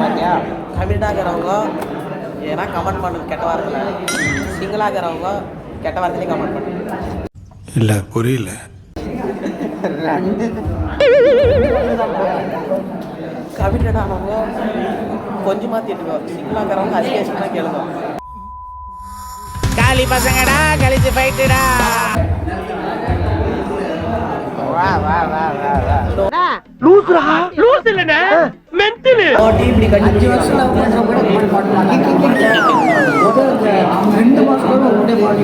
பார்த்தியா கமிட்டாகிறவங்க ஏன்னா கமெண்ட் பண்ணுங்க கெட்ட வார்த்தையில், சிங்கிளாகிறவங்க கெட்ட வார்த்தையிலே கமெண்ட் பண்ணுங்க. இல்லை புரியல. கமிட்டட் ஆனவங்க கொஞ்சமாக திட்டுங்க, சிங்கிளாகிறவங்க அதிகமாக கேளுங்க. காலி பசங்கடா கழிச்சு போயிட்டுடா. வா வா வா வா வா லூசுடா லூஸ் இல்லனே மென்டல் ஓடி இப்படி கட்டி 5 வருஷம் லவ் பண்ற கூட இப்படி போடலாம். அவங்க 2 மாசம் கூட ஒரே பாட்டு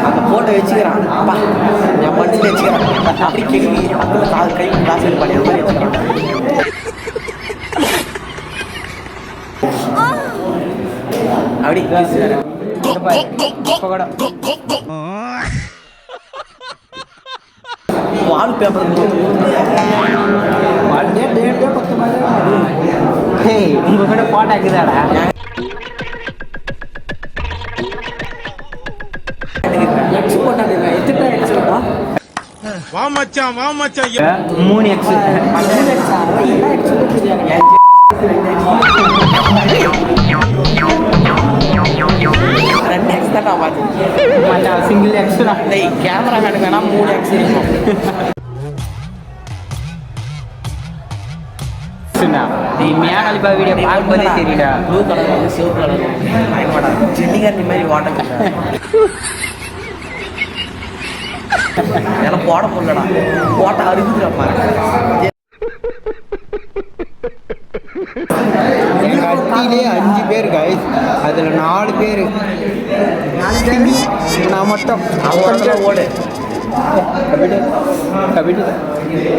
அந்த போட்டோ வச்சுக்கிறான். அப்பா என் மனசில் வச்சுக்கிறான். அப்படி கேள்வி அதில் கால் கை காசு எடுப்பாடி அந்த மாதிரி வச்சுக்கிறான். அப்படி வால் பேப்பர் உங்க கூட போட்டோ இருக்குதாடா? வா மச்சான் 3x 2x தான் நான் பார்த்தேன். மச்சான் சிங்கிள் எக்ஸ் தான். கேமரா மேனுக்கு வேணா 3x இருக்கும். நீ மேகலிபா வீடியோ பார்க்கும்போதே தெரியல. ப்ளூ கலர் வந்து சிவப்பு கலர் பயமாடா ஜெல்லிகரணி மாதிரி வாட்டர் ஏன்னா போட முடியலடா, போட்ட அறுக்குதுடா. கட்டிலே 5 பேர் கைஸ், அதில் 4 பேர் நான் மட்டும். அவன் ஓடு கபிட்டு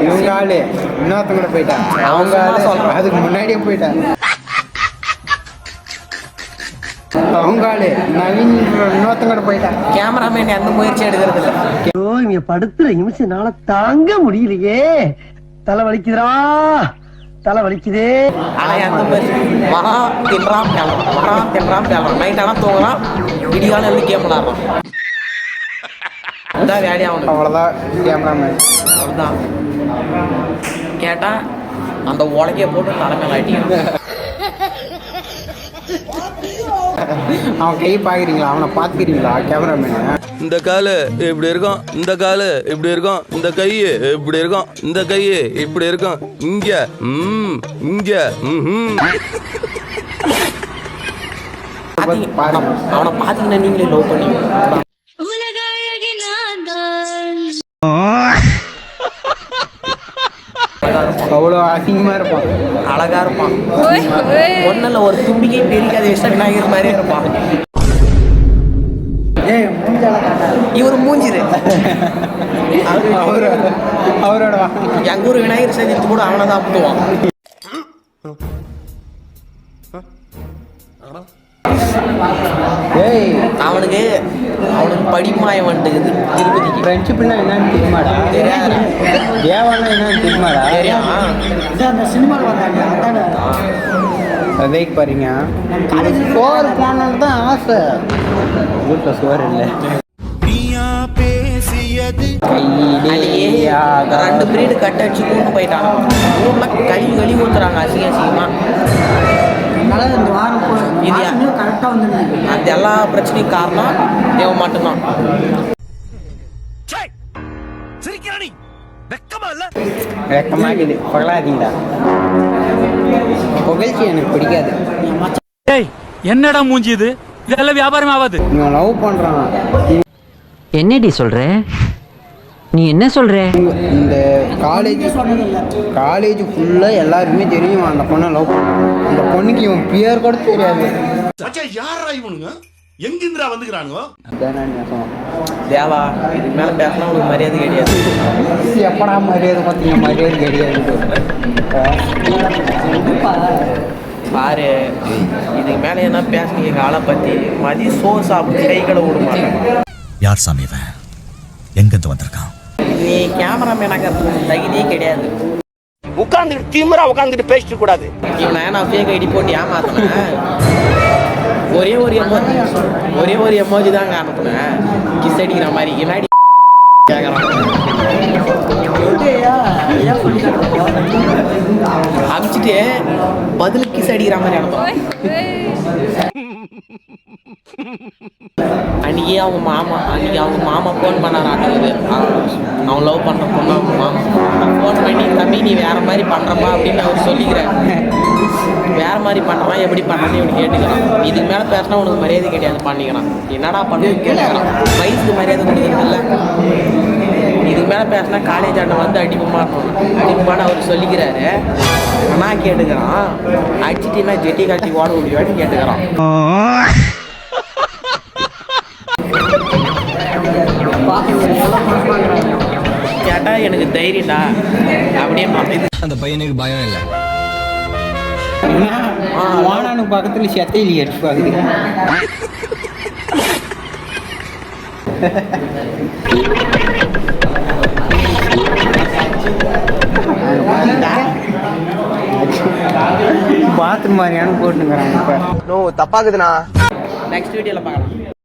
இவங்க ஆளு இன்னொருத்தங்க கூட போயிட்டான். அவங்க ஆளு அதுக்கு முன்னாடியே போயிட்டான். அவங்க ஆளு நவீன் இன்னொருத்தங்க கூட போயிட்டான். கேமராமேன் எந்த முயற்சி எடுக்கிறது இல்லை. இங்க படுத்துற நிமிஷம்னால தாங்க முடியலையே, தலை வலிக்குதுடா, தலை வலிக்குதே. ஆனா எந்த முயற்சி மகா தின்றாம் பேலாம் நைட் ஆனால் தூங்குறான், விடியால இருந்து கேம் விளாடுறான். அதான் வேலையா அவனுக்கு. அவ்வளோதான் கேமராமேன். அவ்வளோதான் கேட்டா அந்த உலகைய போட்டு தலைமையில் ஆட்டிங்க. அவன் கை பார்க்குறீங்களா? அவனை பார்த்துக்கிறீங்களா கேமராமேன்? இந்த காலு இப்படி இருக்கும், இந்த காலு இப்படி இருக்கும், இந்த கை இப்படி இருக்கும், இந்த கை இப்படி இருக்கும், இங்க இங்க அவனை பார்த்தீங்கன்னா நீங்களே லவ் பண்ணி அவ்வளோ அசிங்கமாக இருப்பான். அழகா இருப்பான். ஒன்னில் ஒரு தும்பிக்கை பெரிக்காத விஷயம் விநாயகர் மாதிரியே இருப்பான். இவர் மூஞ்சிரு அவரோட எங்க ஊர் விநாயகர் சதுர்த்தி கூட அவனை தான் அப்புடுவான். அவனுக்கு படிமாயம் வந்துக்குது திருப்பதிக்கு. ஃப்ரெண்ட்ஷிப்னா என்னன்னு தெரியுமாடா? தேவானா என்னன்னு தெரியுமாடா? அந்த சினிமாவில் வந்தாங்க அதைக்கு பாருங்க. சோறு போனது தான் ஆசை, வீட்டில் சோறு இல்லை. ரெண்டு பிரீடு கட்ட அடிச்சு கூட்டு போயிட்டான். ஊர்ல கழுவி ஊத்துறாங்க அசிங்கமா. இந்த வாரம் கரெக்டாக வந்து அந்த எல்லா பிரச்சனையும் காரணம் தேவன் மட்டும்தான். வெக்கமாக்குது, பகலாதீங்களா? புகழ்ச்சி எனக்கு பிடிக்காது. என்னடா மூஞ்சி இது? இதெல்லாம் வியாபாரம் ஆகாது. நீ லவ் பண்றான். என்னடி சொல்ற? நீ என்ன சொல்ற? இந்த காலேஜ் ஃபுல்லாக எல்லாருக்குமே தெரியும் அந்த பொண்ணை லவ் பண்ண. அந்த பொண்ணுக்கு இவன் பேர் கூட தெரியாது. யாரா இவனுங்க எங்கிந்திரா வந்துக்கிறானுங்க? தேவா இதுக்கு மேல பேசினா உனக்கு மரியாதை கிடையாது. எப்படா மரியாதை பார்த்தீங்க? மரியாதை கிடையாது பாரு. இதுக்கு மேலே என்ன பேசுனீங்க காலை பற்றி மதி சோறு சாப்பிட்டு கை கடை விடுமா? யார் சாமி இவன்? எங்கிருந்து வந்திருக்கான்? நீ கேமராமேனாக தகுதியே கிடையாது. உட்காந்துட்டு திமிரா உட்காந்துட்டு பேசிட்டு கூடாது. இவனை நான் ஃபேக் ஐடி போட்டு ஏமாத்தினேன். ஒரே ஒரு எமோஜி தாங்க அனுப்புனேன், கிஸ் அடிக்கிற மாதிரி. என்னாடி கேட்குறான்? அமிச்சிட்டு பதில் கிஸ் அடிக்கிற மாதிரி அனுப்புறான். அன்றைக்கி அவங்க மாமா ஃபோன் பண்ணாராட்டுது. அவன் லவ் பண்ணுற பொண்ணு அவங்க மாமா ஃபோன் பண்ணி, தம்பி நீ வேறு மாதிரி பண்ணுறப்பா அப்படின்னு அவர் சொல்லிக்கிறார். வேறு மாதிரி பண்ணுறா எப்படி பண்ணுறேன்னு இவனு கேட்டுக்கிறான். இதுக்கு மேலே பேசினா உனக்கு மரியாதை கிடையாது பண்ணிக்கிறான். என்னடா பண்ணுன்னு கேட்டுக்கிறான். வயசுக்கு மரியாதை கொடுக்குறதில்ல. இதுக்கு மேலே பேசினா காலேஜ் ஆண்ட வந்து அடிப்புமான்னு அவர் சொல்லிக்கிறாரு. ஆனால் கேட்டுக்கிறான், அடிச்சிட்டின்னா ஜெட்டி காட்டி ஓட முடியும்னு கேட்டுக்கிறான். கேட்டா எனக்கு தைரியம்டா அப்படியே மாட்டேன். அந்த பையனுக்கு பயம் இல்லை. வானானு பக்கத்தில் செத்தையிலி எடுத்து பார்க்குது. பாத்ரூம் மாதிரியான போட்டுங்கிறாங்க இப்போ. நெக்ஸ்ட் வீடியோவில் பார்க்கலாம்.